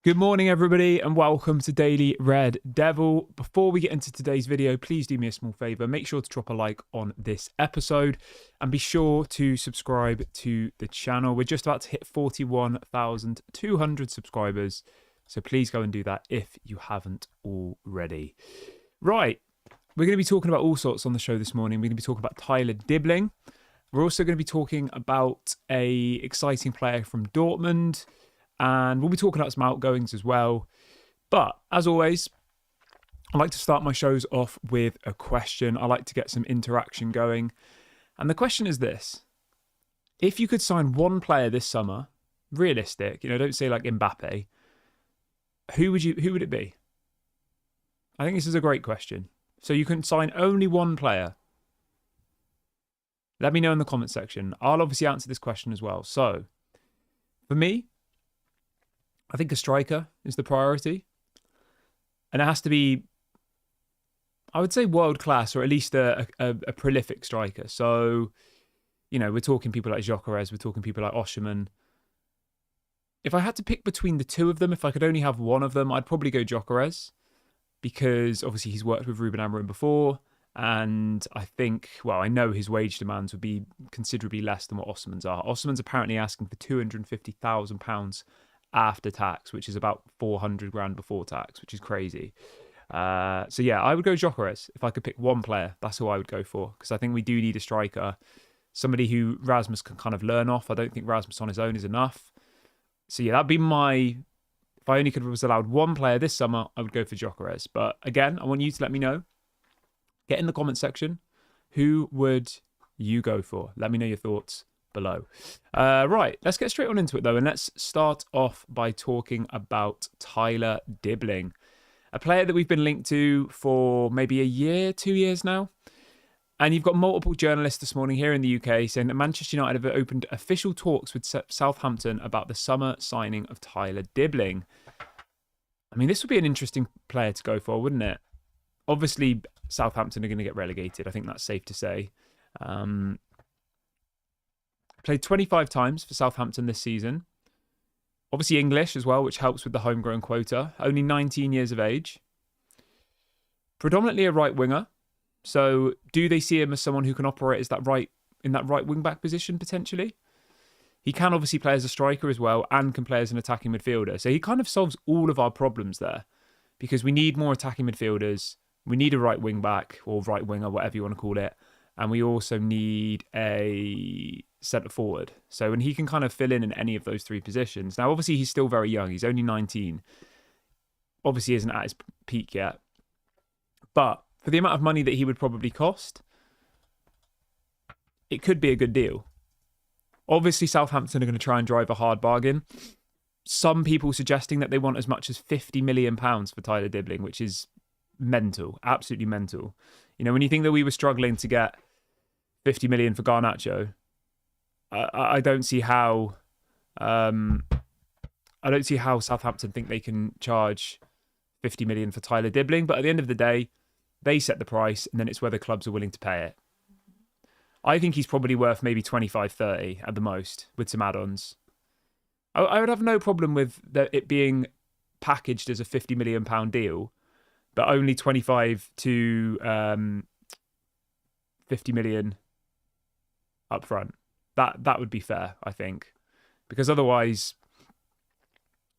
Good morning, everybody, and welcome to Daily Red Devil. Before we get into today's video, please do me a small favor. Make sure to drop a like on this episode and be sure to subscribe to the channel. We're just about to hit 41,200 subscribers, so please go and do that if you haven't already. Right, we're going to be talking about all sorts on the show this morning. We're going to be talking about Tyler Dibling. We're also going to be talking about an exciting player from Dortmund. And we'll be talking about some outgoings as well. But as always, I like to start my shows off with a question. I like to get some interaction going. And the question is this. If you could sign one player this summer, realistic, don't say like Mbappe, who would it be? I think this is a great question. So you can sign only one player. Let me know in the comment section. I'll obviously answer this question as well. So, for me, I think a striker is the priority. And it has to be, I would say, world-class, or at least a prolific striker. So, we're talking people like Gyökeres, we're talking people like Hojlund. If I had to pick between the two of them, if I could only have one of them, I'd probably go Gyökeres. Because, obviously, he's worked with Ruben Amorim before. And I think, I know his wage demands would be considerably less than what Osman's are. Osman's apparently asking for £250,000 after tax, which is about 400 grand before tax, which is crazy. I would go Gyökeres. If I could pick one player, that's who I would go for, because I think we do need a striker, somebody who Rasmus can kind of learn off. I don't think Rasmus on his own is enough. So yeah, that'd be if I only was allowed one player this summer, I would go for Gyökeres. But again, I want you to let me know. Get in the comment section. Who would you go for? Let me know your thoughts below. Right, let's get straight on into it though, and let's start off by talking about Tyler Dibling, a player that we've been linked to for maybe a year, 2 years now. And you've got multiple journalists this morning here in the UK saying that Manchester United have opened official talks with Southampton about the summer signing of Tyler Dibling. I mean, this would be an interesting player to go for, wouldn't it? Obviously, Southampton are going to get relegated. I think that's safe to say. Played 25 times for Southampton this season. Obviously English as well, which helps with the homegrown quota. Only 19 years of age. Predominantly a right winger. So do they see him as someone who can operate as in that right wing back position potentially? He can obviously play as a striker as well and can play as an attacking midfielder. So he kind of solves all of our problems there, because we need more attacking midfielders. We need a right wing back or right winger, whatever you want to call it. And we also need a centre forward. So, and he can kind of fill in any of those three positions. Now, obviously, he's still very young. He's only 19. Obviously, isn't at his peak yet. But for the amount of money that he would probably cost, it could be a good deal. Obviously, Southampton are going to try and drive a hard bargain. Some people suggesting that they want as much as £50 million for Tyler Dibling, which is mental, absolutely mental. When you think that we were struggling to get 50 million for Garnacho, I don't see how Southampton think they can charge 50 million for Tyler Dibling. But at the end of the day, they set the price, and then it's whether clubs are willing to pay it. I think he's probably worth maybe 25, 30 at the most with some add-ons. I would have no problem with it being packaged as a £50 million deal, but only 25 to 50 million up front. That would be fair, I think. Because otherwise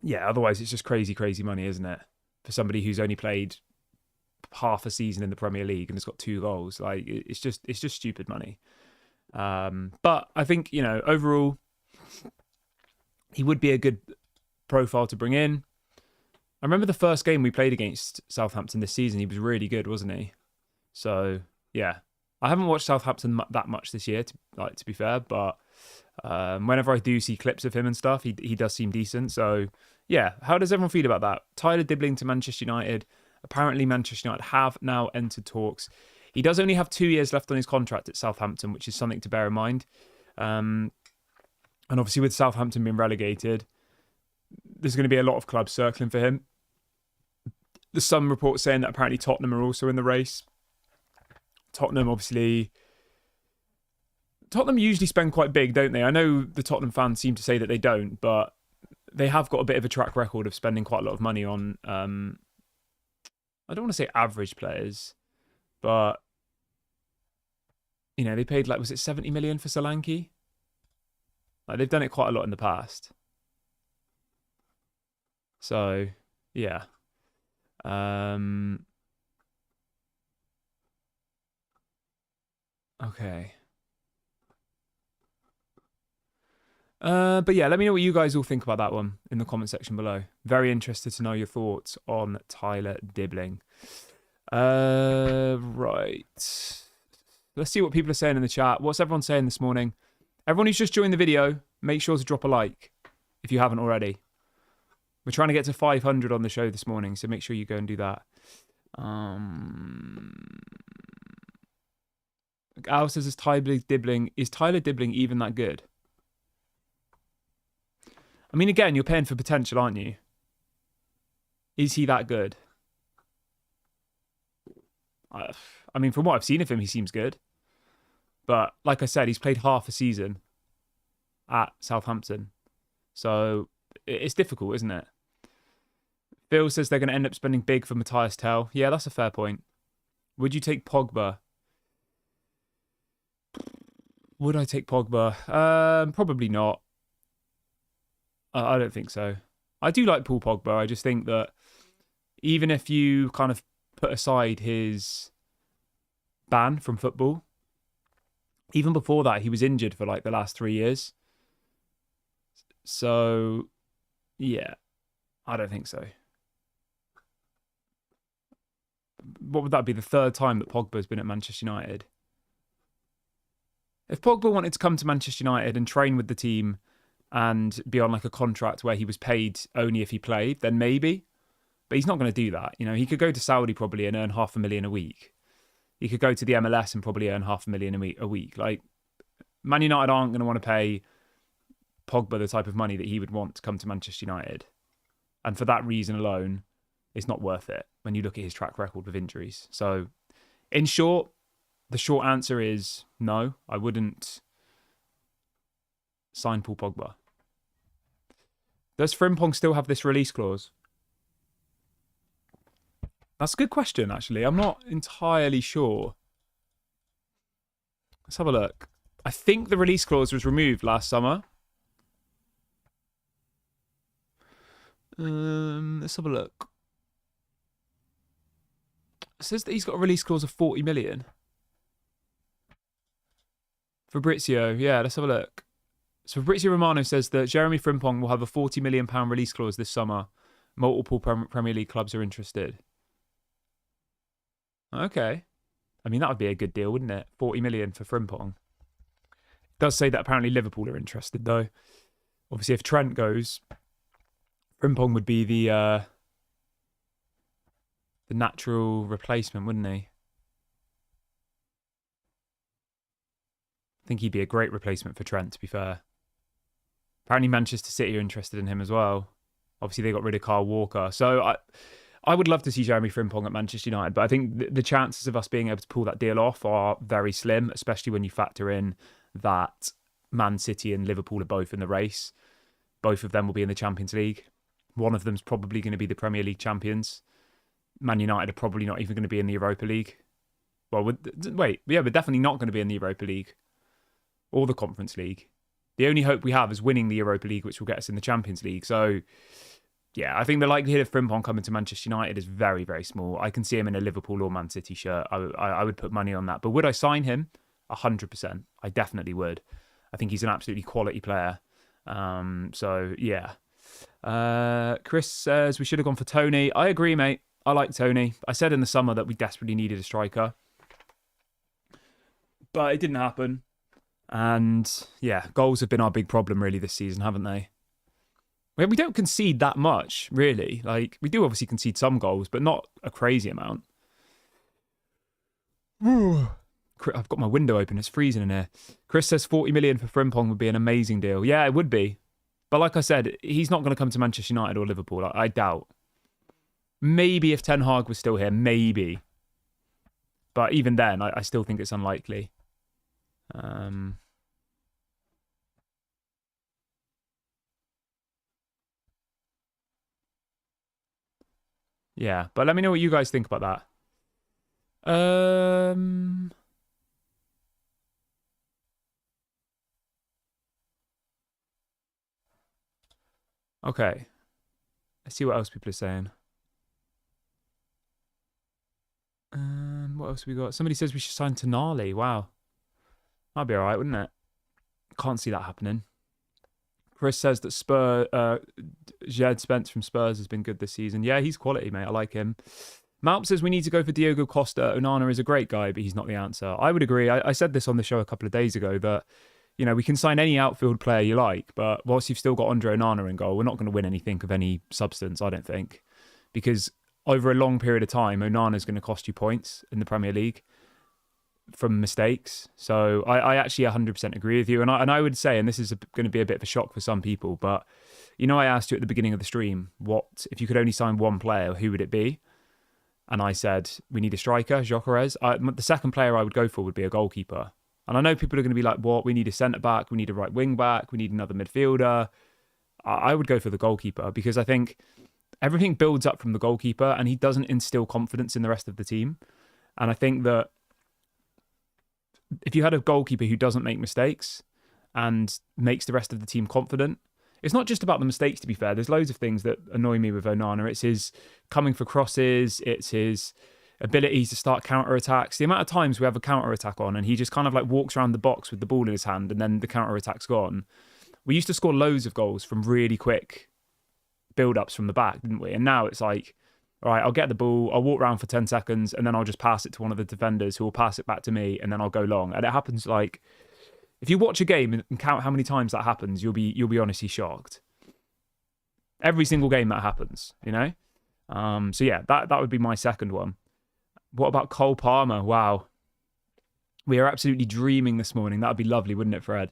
it's just crazy money, isn't it? For somebody who's only played half a season in the Premier League and has got 2 goals. Like, it's just stupid money. But I think, overall, he would be a good profile to bring in. I remember the first game we played against Southampton this season. He was really good, wasn't he? So, yeah. I haven't watched Southampton that much this year, to be fair. But whenever I do see clips of him and stuff, he does seem decent. So, yeah. How does everyone feel about that? Tyler Dibling to Manchester United. Apparently, Manchester United have now entered talks. He does only have 2 years left on his contract at Southampton, which is something to bear in mind. And obviously, with Southampton being relegated, there's going to be a lot of clubs circling for him. There's some reports saying that apparently Tottenham are also in the race. Tottenham usually spend quite big, don't they? I know the Tottenham fans seem to say that they don't, but they have got a bit of a track record of spending quite a lot of money on, I don't want to say average players, but, you know, they paid, like, was it 70 million for Solanke? Like, they've done it quite a lot in the past. So, yeah. Okay. But yeah, let me know what you guys all think about that one in the comment section below. Very interested to know your thoughts on Tyler Dibling. Right. Let's see what people are saying in the chat. What's everyone saying this morning? Everyone who's just joined the video, make sure to drop a like if you haven't already. We're trying to get to 500 on the show this morning, so make sure you go and do that. Al says, is Tyler Dibling even that good? I mean, again, you're paying for potential, aren't you? Is he that good? I mean, from what I've seen of him, he seems good. But like I said, he's played half a season at Southampton. So it's difficult, isn't it? Phil says they're going to end up spending big for Matthias Tell. Yeah, that's a fair point. Would you take Pogba? Would I take Pogba? Probably not. I don't think so. I do like Paul Pogba. I just think that even if you kind of put aside his ban from football, even before that, he was injured for like the last 3 years. So, yeah, I don't think so. What would that be? The third time that Pogba's been at Manchester United? If Pogba wanted to come to Manchester United and train with the team and be on like a contract where he was paid only if he played, then maybe. But he's not going to do that. You know, he could go to Saudi probably and earn $500,000 a week. He could go to the MLS and probably earn $500,000 a week. Like, Man United aren't going to want to pay Pogba the type of money that he would want to come to Manchester United. And for that reason alone, it's not worth it when you look at his track record with injuries. So, in short, the short answer is no, I wouldn't sign Paul Pogba. Does Frimpong still have this release clause? That's a good question, actually. I'm not entirely sure. Let's have a look. I think the release clause was removed last summer. Let's have a look. It says that he's got a release clause of 40 million. Fabrizio, yeah, let's have a look. So Fabrizio Romano says that Jeremy Frimpong will have a £40 million release clause this summer. Multiple Premier League clubs are interested. Okay. I mean, that would be a good deal, wouldn't it? 40 million for Frimpong. It does say that apparently Liverpool are interested, though. Obviously, if Trent goes, Frimpong would be the natural replacement, wouldn't he? I think he'd be a great replacement for Trent, to be fair. Apparently Manchester City are interested in him as well. Obviously, they got rid of Kyle Walker. So I would love to see Jeremy Frimpong at Manchester United, but I think the chances of us being able to pull that deal off are very slim, especially when you factor in that Man City and Liverpool are both in the race. Both of them will be in the Champions League. One of them's probably going to be the Premier League champions. Man United are probably not even going to be in the Europa League. Well, we're definitely not going to be in the Europa League or the Conference League. The only hope we have is winning the Europa League, which will get us in the Champions League. So, yeah, I think the likelihood of Frimpong coming to Manchester United is very, very small. I can see him in a Liverpool or Man City shirt. I would put money on that. But would I sign him? 100%. I definitely would. I think he's an absolutely quality player. So, yeah. Chris says we should have gone for Tony. I agree, mate. I like Tony. I said in the summer that we desperately needed a striker. But it didn't happen. And, yeah, goals have been our big problem, really, this season, haven't they? We don't concede that much, really. Like, we do obviously concede some goals, but not a crazy amount. I've got my window open. It's freezing in here. Chris says 40 million for Frimpong would be an amazing deal. Yeah, it would be. But like I said, he's not going to come to Manchester United or Liverpool. I doubt. Maybe if Ten Hag was still here, maybe. But even then, I still think it's unlikely. Yeah, but let me know what you guys think about that. Okay. Let's see what else people are saying. What else have we got? Somebody says we should sign Tonali. Wow. That'd be all right, wouldn't it? Can't see that happening. Chris says that Jed Spence from Spurs has been good this season. Yeah, he's quality, mate. I like him. Malp says we need to go for Diogo Costa. Onana is a great guy, but he's not the answer. I would agree. I said this on the show a couple of days ago that, you know, we can sign any outfield player you like, but whilst you've still got Andre Onana in goal, we're not going to win anything of any substance, I don't think. Because over a long period of time, Onana is going to cost you points in the Premier League from mistakes. So I actually 100% agree with you. And I would say, and this is going to be a bit of a shock for some people, but, you know, I asked you at the beginning of the stream, what if you could only sign one player, who would it be? And I said, we need a striker, Gyökeres. The second player I would go for would be a goalkeeper. And I know people are going to be like, what? We need a centre-back, we need a right wing-back, we need another midfielder. I would go for the goalkeeper because I think everything builds up from the goalkeeper and he doesn't instill confidence in the rest of the team. And I think that if you had a goalkeeper who doesn't make mistakes and makes the rest of the team confident, it's not just about the mistakes, to be fair. There's loads of things that annoy me with Onana. It's his coming for crosses. It's his ability to start counter-attacks. The amount of times we have a counter-attack on and he just kind of like walks around the box with the ball in his hand and then the counter-attack's gone. We used to score loads of goals from really quick build-ups from the back, didn't we? And now it's like, all right, I'll get the ball, I'll walk around for 10 seconds and then I'll just pass it to one of the defenders who will pass it back to me and then I'll go long. And it happens like, if you watch a game and count how many times that happens, you'll be honestly shocked. Every single game that happens, you know? So yeah, that would be my second one. What about Cole Palmer? Wow. We are absolutely dreaming this morning. That would be lovely, wouldn't it, Fred?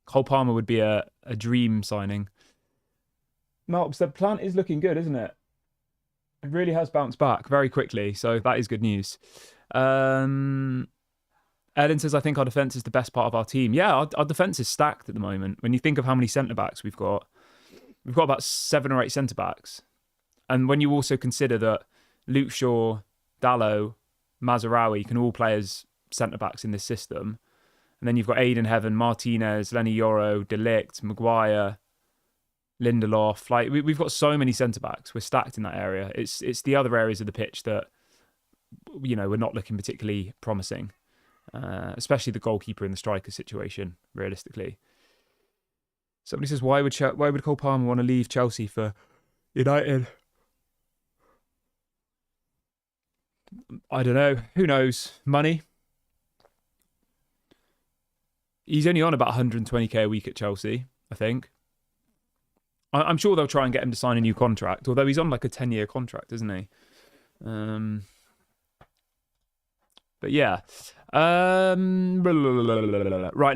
Cole Palmer would be a dream signing. Malps, the plant is looking good, isn't it? It really has bounced back very quickly, so that is good news. Ellen says, I think our defence is the best part of our team. Yeah, our defence is stacked at the moment. When you think of how many centre-backs we've got about 7 or 8 centre-backs. And when you also consider that Luke Shaw, Dalot, Mazraoui can all play as centre-backs in this system. And then you've got Aiden Heaven, Martinez, Lenny Yoro, De Ligt, Maguire, Lindelof. Like we've got so many centre-backs. We're stacked in that area. It's the other areas of the pitch that, you know, we're not looking particularly promising. Especially the goalkeeper in the striker situation, realistically. Somebody says, why would Cole Palmer want to leave Chelsea for United? I don't know. Who knows? Money. He's only on about 120k a week at Chelsea, I think. I'm sure they'll try and get him to sign a new contract, although he's on like a 10-year contract, isn't he? But yeah. Right,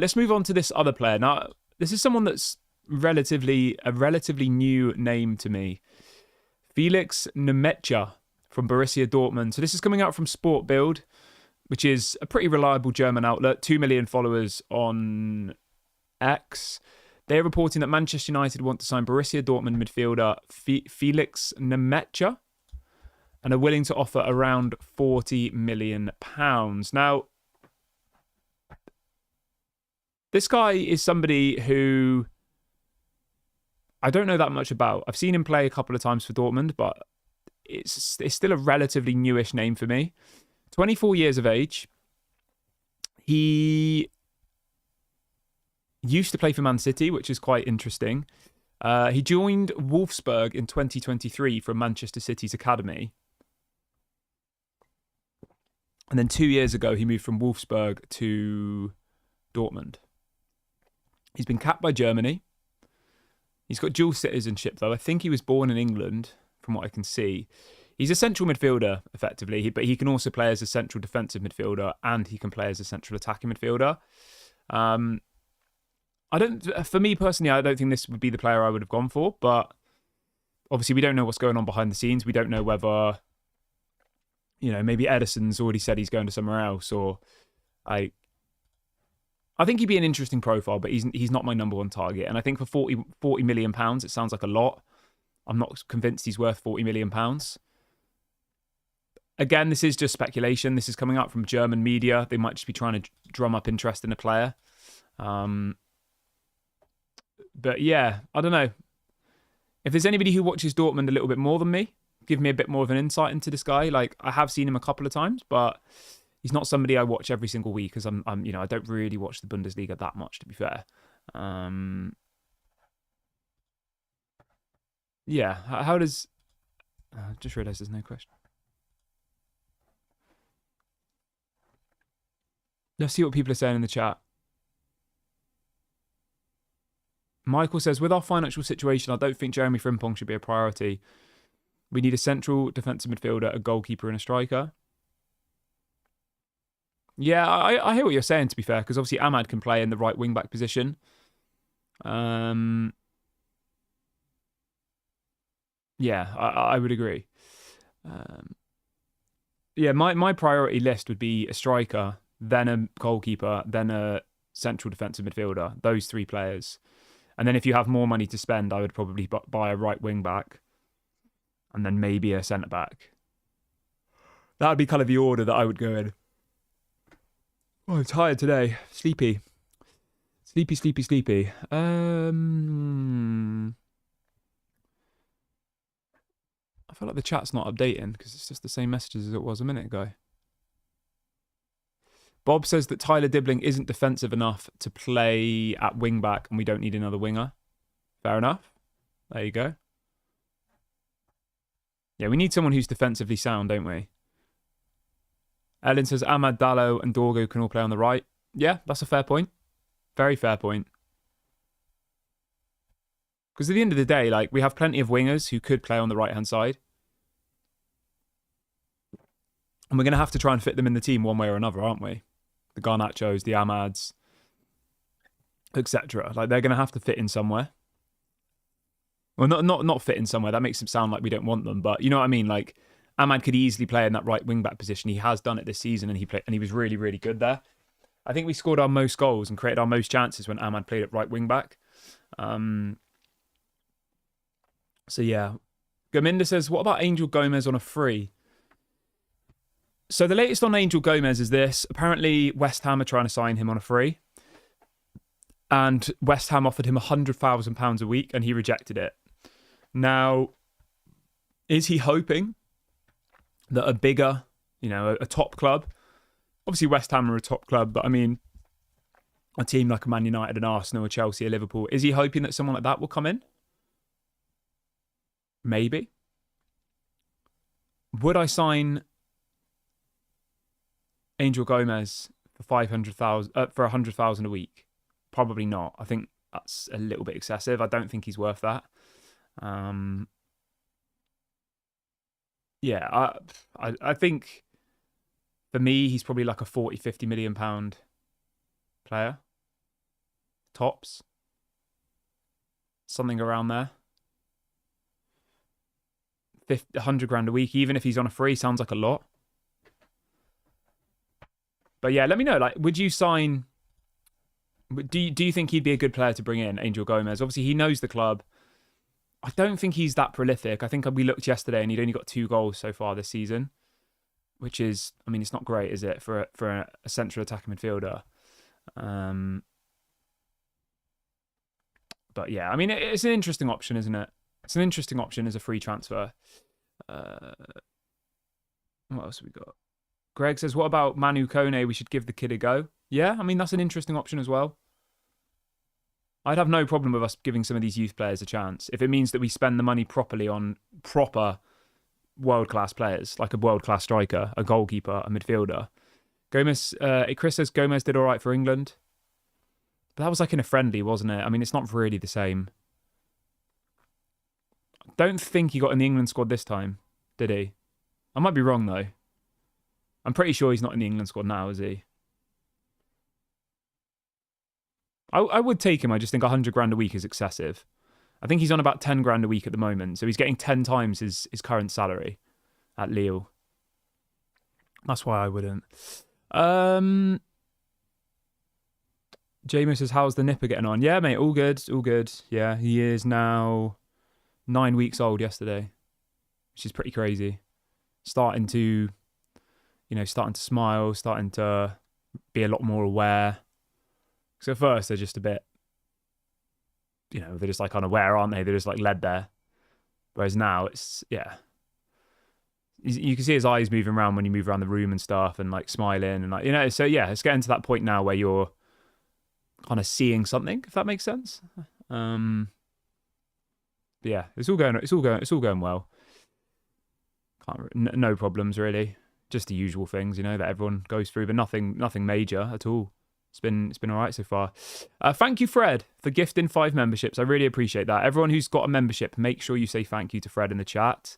let's move on to this other player. Now, this is someone that's a relatively new name to me. Felix Nmecha from Borussia Dortmund. So this is coming out from Sport Bild, which is a pretty reliable German outlet. 2 million followers on X. They're reporting that Manchester United want to sign Borussia Dortmund midfielder Felix Nmecha and are willing to offer around £40 million. Now, this guy is somebody who I don't know that much about. I've seen him play a couple of times for Dortmund, but it's still a relatively newish name for me. 24 years of age. He used to play for Man City, which is quite interesting. He joined Wolfsburg in 2023 from Manchester City's academy. And then 2 years ago, he moved from Wolfsburg to Dortmund. He's been capped by Germany. He's got dual citizenship, though. I think he was born in England, from what I can see. He's a central midfielder, effectively, but he can also play as a central defensive midfielder and he can play as a central attacking midfielder. For me personally, I don't think this would be the player I would have gone for, but obviously we don't know what's going on behind the scenes. We don't know whether, you know, maybe Edison's already said he's going to somewhere else, or I think he'd be an interesting profile, but he's not my number one target. And I think for £40 million, it sounds like a lot. I'm not convinced he's worth £40 million. Again, this is just speculation. This is coming out from German media. They might just be trying to drum up interest in a player. But yeah, I don't know. If there's anybody who watches Dortmund a little bit more than me, give me a bit more of an insight into this guy. Like, I have seen him a couple of times, but he's not somebody I watch every single week because I'm I don't really watch the Bundesliga that much, to be fair. Yeah, how does... I just realised there's no question. Let's see what people are saying in the chat. Michael says, with our financial situation, I don't think Jeremy Frimpong should be a priority. We need a central defensive midfielder, a goalkeeper, and a striker. Yeah, I hear what you're saying, to be fair, because obviously Ahmad can play in the right wing-back position. Yeah, I would agree. Yeah, my priority list would be a striker, then a goalkeeper, then a central defensive midfielder. Those three players. And then if you have more money to spend, I would probably buy a right wing back and then maybe a centre back. That would be kind of the order that I would go in. Oh, I'm tired today. Sleepy. Sleepy. I feel like the chat's not updating because it's just the same messages as it was a minute ago. Bob says that Tyler Dibling isn't defensive enough to play at wing back and we don't need another winger. Fair enough. There you go. Yeah, we need someone who's defensively sound, don't we? Ellen says Ahmad, Dallo and Dorgo can all play on the right. Yeah, that's a fair point. Very fair point. Because at the end of the day, like, we have plenty of wingers who could play on the right-hand side. And we're going to have to try and fit them in the team one way or another, aren't we? The Garnachos, the Ahmads, etc. Like, they're going to have to fit in somewhere. Well, not fit in somewhere. That makes it sound like we don't want them. But you know what I mean? Like, Ahmad could easily play in that right wing-back position. He has done it this season, and he was really, really good there. I think we scored our most goals and created our most chances when Ahmad played at right wing-back. So, yeah. Gominda says, what about Angel Gomes on a free? So the latest on Angel Gomes is this. Apparently, West Ham are trying to sign him on a free. And West Ham offered him £100,000 a week, and he rejected it. Now, is he hoping that a bigger, a top club, obviously West Ham are a top club, but I mean, a team like a Man United and Arsenal or Chelsea or Liverpool, is he hoping that someone like that will come in? Maybe. Would I sign Angel Gomes for 100,000 a week? Probably not. I think that's a little bit excessive. I don't think he's worth that. Yeah, I think for me, he's probably like a 40-50 million pound player. Tops. Something around there. 100 grand a week, even if he's on a free, sounds like a lot. But yeah, let me know. Like, would you sign? Do you think he'd be a good player to bring in, Angel Gomes? Obviously, he knows the club. I don't think he's that prolific. I think we looked yesterday and he'd only got 2 goals so far this season, which is, I mean, it's not great, is it, for a central attacking midfielder? But yeah, I mean, it's an interesting option, isn't it? It's an interesting option as a free transfer. What else have we got? Greg says, what about Manu Kone? We should give the kid a go. Yeah, I mean, that's an interesting option as well. I'd have no problem with us giving some of these youth players a chance if it means that we spend the money properly on proper world-class players, like a world-class striker, a goalkeeper, a midfielder. Gomes, Chris says Gomes did all right for England. But that was like in a friendly, wasn't it? I mean, it's not really the same. I don't think he got in the England squad this time, did he? I might be wrong, though. I'm pretty sure he's not in the England squad now, is he? I would take him. I just think 100 grand a week is excessive. I think he's on about 10 grand a week at the moment. So he's getting 10 times his current salary at Lille. That's why I wouldn't. Jamie says, how's the nipper getting on? Yeah, mate, all good. All good. Yeah, he is now 9 weeks old yesterday, which is pretty crazy. Starting to smile, starting to be a lot more aware. So at first they're just a bit, they're just like unaware, aren't they? They're just like led there. Whereas now it's, you can see his eyes moving around when you move around the room and stuff, and like smiling and like, so yeah, it's getting to that point now where you're kind of seeing something, if that makes sense. But yeah, it's all going well. No problems really. Just the usual things, that everyone goes through, but nothing major at all. It's been all right so far. Thank you, Fred, for gifting 5 memberships. I really appreciate that. Everyone who's got a membership, make sure you say thank you to Fred in the chat.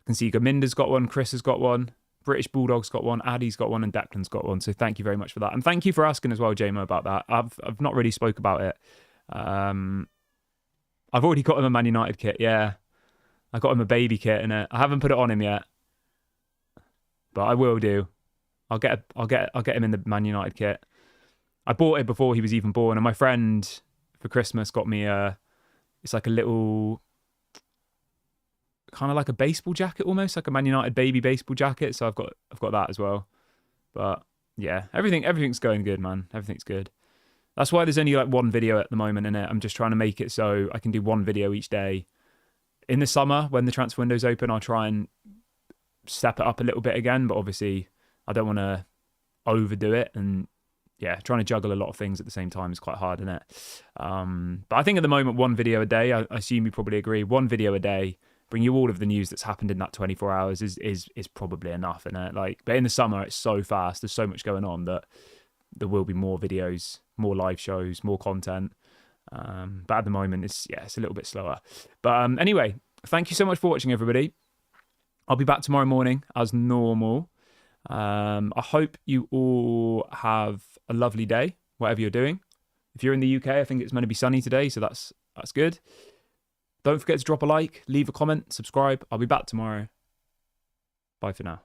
I can see Gominda's got one, Chris has got one, British Bulldog's got one, Addy's got one, and Declan's got one. So thank you very much for that. And thank you for asking as well, JMO, about that. I've not really spoke about it. I've already got him a Man United kit, yeah. I got him a baby kit in it. I haven't put it on him yet, but I will do. I'll get him in the Man United kit. I bought it before he was even born, and my friend for Christmas got me it's like a little, kind of like a baseball jacket, almost like a Man United baby baseball jacket. So I've got that as well. But yeah, everything's going good, man. Everything's good. That's why there's only like one video at the moment in it. I'm just trying to make it so I can do one video each day. In the summer, when the transfer window's open, I'll try and step it up a little bit again. But obviously, I don't want to overdo it. And yeah, trying to juggle a lot of things at the same time is quite hard, isn't it? But I think at the moment, one video a day, I assume you probably agree, one video a day, bring you all of the news that's happened in that 24 hours is probably enough, isn't it? But in the summer, it's so fast. There's so much going on that there will be more videos, more live shows, more content. But at the moment, it's a little bit slower. But anyway, thank you so much for watching, everybody. I'll be back tomorrow morning as normal. I hope you all have a lovely day, whatever you're doing. If you're in the UK, I think it's meant to be sunny today, so that's good. Don't forget to drop a like, leave a comment, subscribe. I'll be back tomorrow. Bye for now.